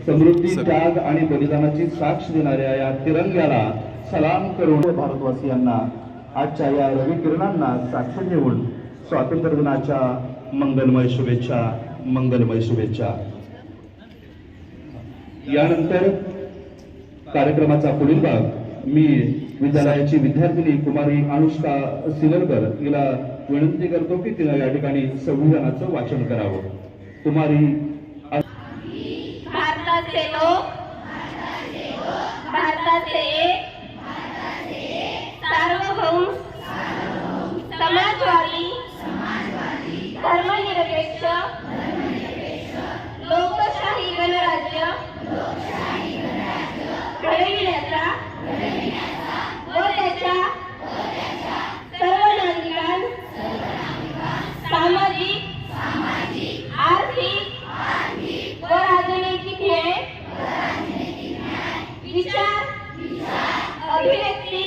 समृद्धी, त्याग आणि बलिदानाची साक्ष देणाऱ्या या तिरंग्याला सलाम करून भारतवासियांना आजच्या या रविकिरणांना साक्षी ठेवून स्वातंत्र्य दिनाच्या मंगलमय शुभेच्छा, मंगलमय शुभेच्छा। यानंतर कार्यक्रमाचा पुढील भाग मी विद्यालयाची विद्यार्थिनी कुमारी अनुष्का सिलरकर हिला विनंती करतो की तिला या ठिकाणी संविधानाचं वाचन करावं। कुमारी भारताचे लोक, भारताचे सार्वभौम, समाजवादी, धर्मनिरपेक्ष, लोकशाही गणराज्य घडविण्याचा व त्याच्या सर्व नागरिकांना सामाजिक, आर्थिक व राजनैतिक न्याय, विचार, अभिव्यक्ती,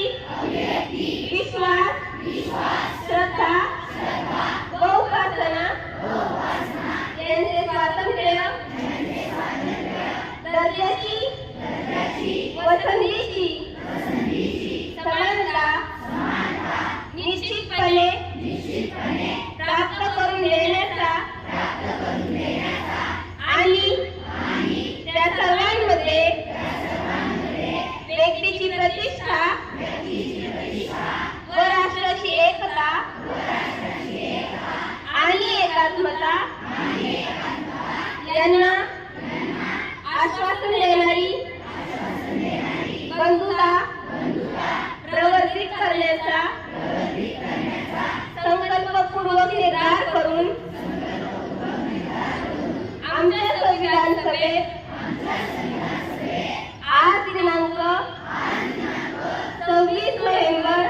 विश्वास, श्रद्धा व उपासना यांचे स्वातंत्र्य, दर्जाची व संधीची समानता निश्चितपणे प्राप्त करून देण्याचा आणि त्या सर्वांमध्ये व्यक्तीची प्रतिष्ठा व राष्ट्राची एकता आणि एकात्मता यांना आश्वासन देणारी बंधुता प्रवर्धित करण्याचा संकल्पपूर्वक निर्धार करून आमच्या संविधान सभेत आज दिनांक 26 नोव्हेंबर